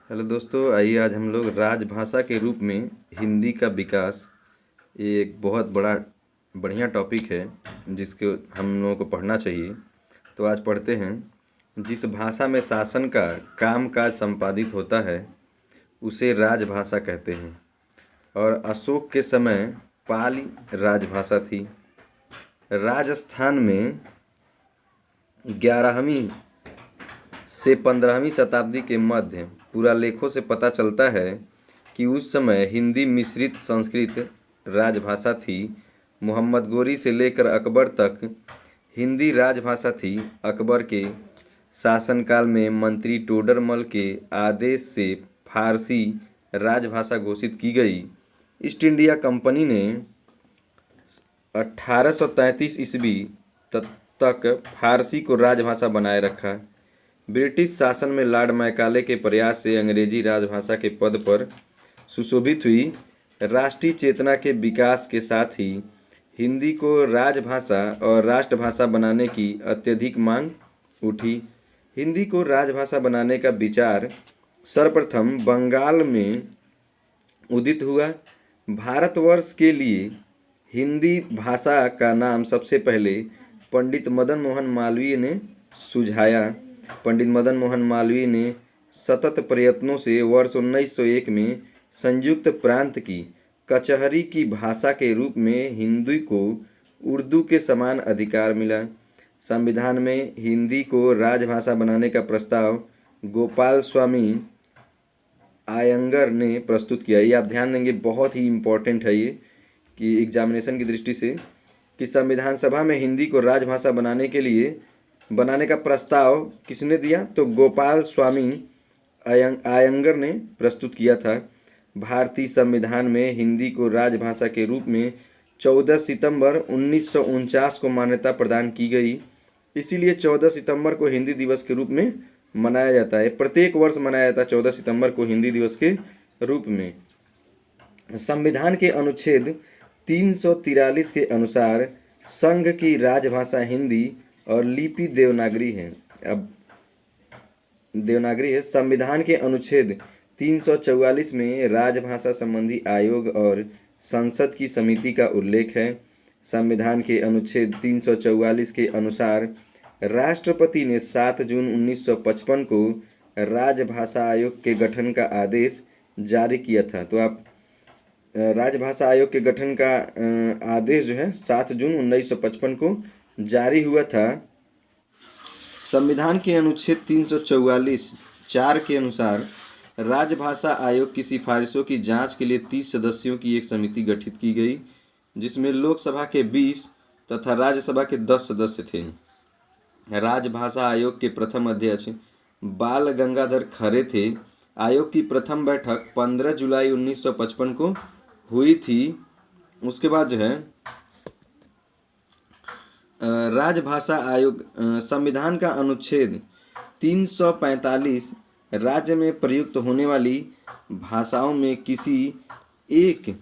Hello दोस्तों, आइए आज हम लोग राजभाषा के रूप में हिंदी का विकास, ये एक बहुत बढ़िया टॉपिक है जिसको हम लोगों को पढ़ना चाहिए। तो आज पढ़ते हैं। जिस भाषा में शासन का कामकाज संपादित होता है उसे राजभाषा कहते हैं। और अशोक के समय पाली राजभाषा थी। राजस्थान में 11वीं से 15वीं शताब्दी के मध्य पुरालेखों से पता चलता है कि उस समय हिंदी मिश्रित संस्कृत राजभाषा थी। मोहम्मद गोरी से लेकर अकबर तक हिंदी राजभाषा थी। अकबर के शासनकाल में मंत्री टोडरमल के आदेश से फारसी राजभाषा घोषित की गई। ईस्ट इंडिया कंपनी ने 1833 ईस्वी तक फारसी को राजभाषा बनाए रखा। ब्रिटिश शासन में लॉर्ड मैकाले के प्रयास से अंग्रेजी राजभाषा के पद पर सुशोभित हुई। राष्ट्रीय चेतना के विकास के साथ ही हिंदी को राजभाषा और राष्ट्रभाषा बनाने की अत्यधिक मांग उठी। हिंदी को राजभाषा बनाने का विचार सर्वप्रथम बंगाल में उदित हुआ। भारतवर्ष के लिए हिंदी भाषा का नाम सबसे पहले पंडित मदन मोहन मालवीय ने सुझाया। पंडित मदन मोहन मालवीय ने सतत प्रयत्नों से वर्ष 1901 में संयुक्त प्रांत की कचहरी की भाषा के रूप में हिंदी को उर्दू के समान अधिकार मिला। संविधान में हिंदी को राजभाषा बनाने का प्रस्ताव गोपाल स्वामी आयंगर ने प्रस्तुत किया। ये आप ध्यान देंगे, बहुत ही इम्पोर्टेंट है ये कि एग्जामिनेशन की दृष्टि से, कि संविधान सभा में हिंदी को राजभाषा बनाने का प्रस्ताव किसने दिया? तो गोपाल स्वामी आयंगर ने प्रस्तुत किया था। भारतीय संविधान में हिंदी को राजभाषा के रूप में 14 सितंबर 1949 को मान्यता प्रदान की गई। इसीलिए 14 सितंबर को हिंदी दिवस के रूप में मनाया जाता है। प्रत्येक वर्ष मनाया जाता है 14 सितंबर को हिंदी दिवस के रूप में। संविधान के अनुच्छेद 343 के अनुसार संघ की राजभाषा हिंदी और लिपि देवनागरी है। अब देवनागरी है। संविधान के अनुच्छेद 344 में राजभाषा संबंधी आयोग और संसद की समिति का उल्लेख है। संविधान के अनुच्छेद 344 के अनुसार राष्ट्रपति ने 7 जून 1955 को राजभाषा आयोग के गठन का आदेश जारी किया था। तो आप राजभाषा आयोग के गठन का आदेश जो है 7 जून 1955 को जारी हुआ था। संविधान के अनुच्छेद 344(4) के अनुसार राजभाषा आयोग की सिफारिशों की जांच के लिए 30 सदस्यों की एक समिति गठित की गई, जिसमें लोकसभा के 20 तथा राज्यसभा के 10 सदस्य थे। राजभाषा आयोग के प्रथम अध्यक्ष बाल गंगाधर खरे थे। आयोग की प्रथम बैठक 15 जुलाई 1955 को हुई थी। उसके बाद जो है राजभाषा आयोग, संविधान का अनुच्छेद 345 राज्य में प्रयुक्त होने वाली भाषाओं में किसी एक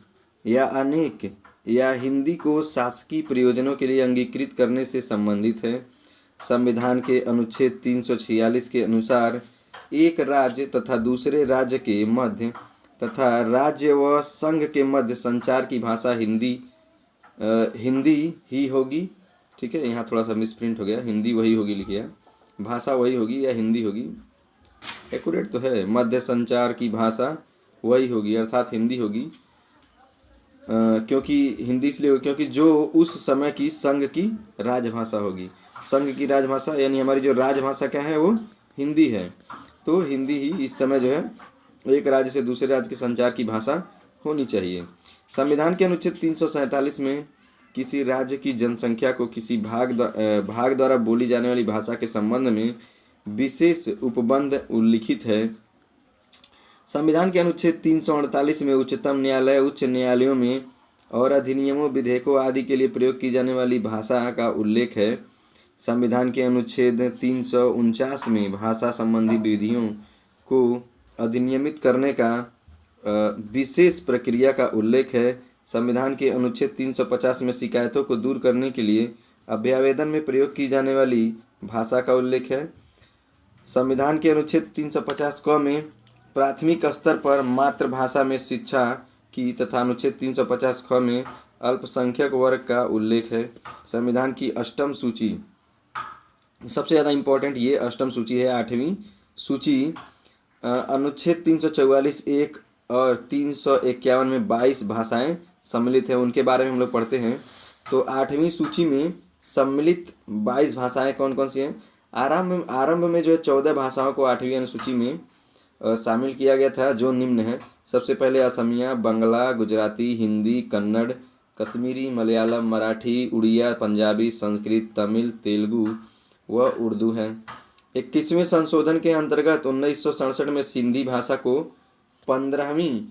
या अनेक या हिंदी को शासकीय प्रयोजनों के लिए अंगीकृत करने से संबंधित है। संविधान के अनुच्छेद 346 के अनुसार एक राज्य तथा दूसरे राज्य के मध्य तथा राज्य व संघ के मध्य संचार की भाषा हिंदी ही होगी। ठीक है, यहाँ थोड़ा सा मिसप्रिंट हो गया, हिंदी वही होगी लिखिए, भाषा वही होगी या हिंदी होगी, एक्यूरेट तो है। मध्य संचार की भाषा वही होगी अर्थात हिंदी होगी। क्योंकि हिंदी इसलिए होगी क्योंकि जो उस समय की संघ की राजभाषा होगी। संघ की राजभाषा यानी हमारी जो राजभाषा क्या है वो हिंदी है। तो हिंदी ही इस समय जो है एक राज्य से दूसरे राज्य के संचार की भाषा होनी चाहिए। संविधान के अनुच्छेद 347 में किसी राज्य की जनसंख्या को किसी भाग द्वारा बोली जाने वाली भाषा के संबंध में विशेष उपबंध उल्लिखित है। संविधान के अनुच्छेद 348 में उच्चतम न्यायालय, उच्च न्यायालयों में और अधिनियमों, विधेयकों आदि के लिए प्रयोग की जाने वाली भाषा का उल्लेख है। संविधान के अनुच्छेद 349 में भाषा संबंधी विधियों को अधिनियमित करने का विशेष प्रक्रिया का उल्लेख है। संविधान के अनुच्छेद 350 में शिकायतों को दूर करने के लिए अभ्यावेदन में प्रयोग की जाने वाली भाषा का उल्लेख है। संविधान के अनुच्छेद 350 क में प्राथमिक स्तर पर मातृभाषा में शिक्षा की तथा अनुच्छेद 350 ख में अल्पसंख्यक वर्ग का उल्लेख है। संविधान की अष्टम सूची, सबसे ज़्यादा इम्पोर्टेंट ये अष्टम सूची है, 8वीं सूची। अनुच्छेद 344(1) और 351 में 22 भाषाएं सम्मिलित हैं, उनके बारे में हम लोग पढ़ते हैं। तो 8वीं सूची में सम्मिलित 22 भाषाएं कौन कौन सी हैं? आरंभ में जो है 14 भाषाओं को 8वीं अनुसूची में शामिल किया गया था, जो निम्न है। सबसे पहले असमिया, बंगला, गुजराती, हिंदी, कन्नड़, कश्मीरी, मलयालम, मराठी, उड़िया, पंजाबी, संस्कृत, तमिल, तेलुगु व उर्दू है। 21वें संशोधन के अंतर्गत 1967 में सिंधी भाषा को 15वीं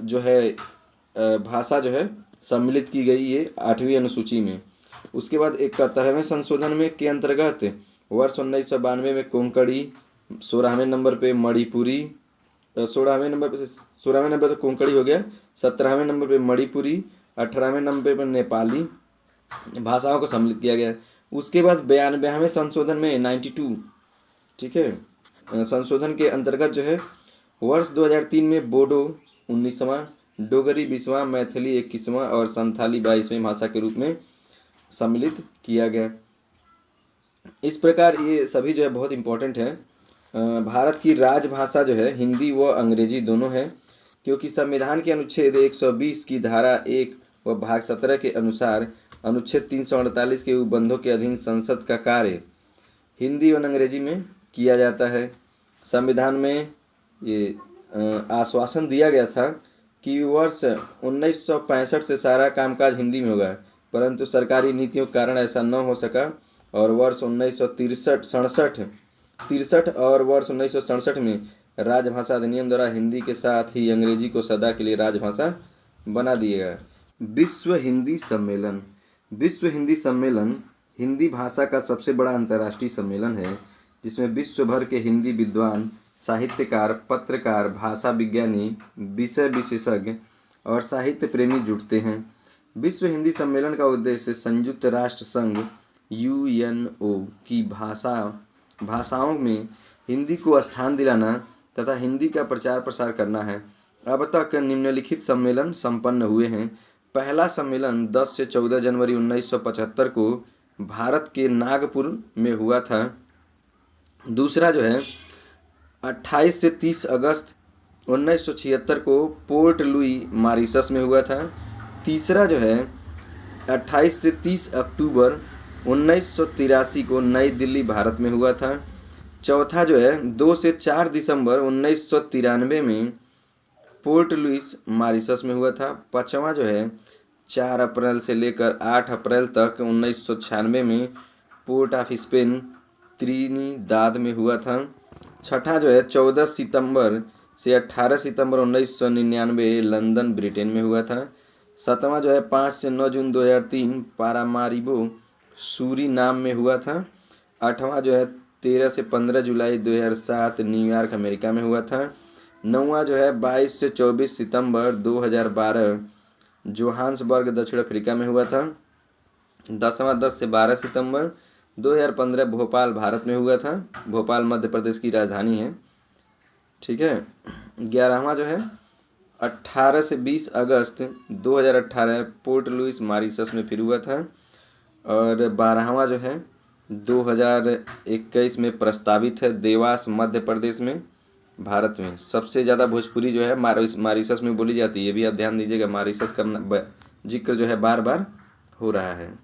जो है भाषा जो है सम्मिलित की गई है 8वीं अनुसूची में। उसके बाद 71वें संशोधन में के अंतर्गत वर्ष 1992 में कोंकणी, 16वें नंबर पे मणिपुरी, 16वें नंबर तो कोंकणी हो गया, 17वें नंबर पे मणिपुरी, 18वें नंबर पे नेपाली भाषाओं को सम्मिलित किया गया। उसके बाद 92वें संशोधन में 92, ठीक है, संशोधन के अंतर्गत जो है वर्ष 2003 में बोडो 19वां, डोगरी 20वां, मैथिली 21वां और संथाली 22वें भाषा के रूप में सम्मिलित किया गया। इस प्रकार ये सभी जो है बहुत इम्पोर्टेंट है। भारत की राजभाषा जो है हिंदी व अंग्रेजी दोनों है, क्योंकि संविधान के अनुच्छेद 120 की धारा 1 व भाग 17 के अनुसार अनुच्छेद 348 के उपबंधों के अधीन संसद का कार्य हिंदी व अंग्रेजी में किया जाता है। संविधान में ये आश्वासन दिया गया था कि वर्ष 1965 से सारा कामकाज हिंदी में होगा, परंतु सरकारी नीतियों के कारण ऐसा न हो सका और वर्ष 1963 और वर्ष 1967 में राजभाषा अधिनियम द्वारा हिंदी के साथ ही अंग्रेजी को सदा के लिए राजभाषा बना दिया गया। विश्व हिंदी सम्मेलन। विश्व हिंदी सम्मेलन हिंदी भाषा का सबसे बड़ा अंतर्राष्ट्रीय सम्मेलन है, जिसमें विश्व भर के हिंदी विद्वान, साहित्यकार, पत्रकार, भाषा विज्ञानी, विषय विशेषज्ञ और साहित्य प्रेमी जुटते हैं। विश्व हिंदी सम्मेलन का उद्देश्य संयुक्त राष्ट्र संघ UNO की भाषाओं में हिंदी को स्थान दिलाना तथा हिंदी का प्रचार प्रसार करना है। अब तक निम्नलिखित सम्मेलन संपन्न हुए हैं। पहला सम्मेलन 10 से 14 जनवरी 1975 को भारत के नागपुर में हुआ था। दूसरा जो है 28 से 30 अगस्त 1976 को पोर्ट लुई मॉरिशस में हुआ था। तीसरा जो है 28 से 30 अक्टूबर 1983 को नई दिल्ली भारत में हुआ था। चौथा जो है 2 से 4 दिसंबर 1993 में पोर्ट लुइस मॉरिशस में हुआ था। पाँचवा जो है 4 अप्रैल से लेकर 8 अप्रैल तक 1996 में पोर्ट ऑफ स्पेन त्रिनिदाद में हुआ था। छठा जो है 14 सितंबर से 18 सितंबर 1999 लंदन ब्रिटेन में हुआ था। सातवां जो है 5 से 9 जून 2003 पारामारिबो सूरीनाम में हुआ था। आठवां जो है 13 से 15 जुलाई 2007 न्यूयॉर्क अमेरिका में हुआ था। नौवां जो है 22 से 24 सितंबर 2012 जोहान्सबर्ग दक्षिण अफ्रीका में हुआ था। 10वां 10 से 12 सितंबर 2015 भोपाल भारत में हुआ था। भोपाल मध्य प्रदेश की राजधानी है, ठीक है। 11वां जो है 18 से 20 अगस्त 2018 पोर्ट लुइस मॉरिशस में फिर हुआ था। और 12वां जो है 2021 में प्रस्तावित है देवास मध्य प्रदेश में भारत में। सबसे ज़्यादा भोजपुरी जो है मॉरिशस में बोली जाती है, ये भी आप ध्यान दीजिएगा। मॉरिशस का जिक्र जो है बार बार हो रहा है।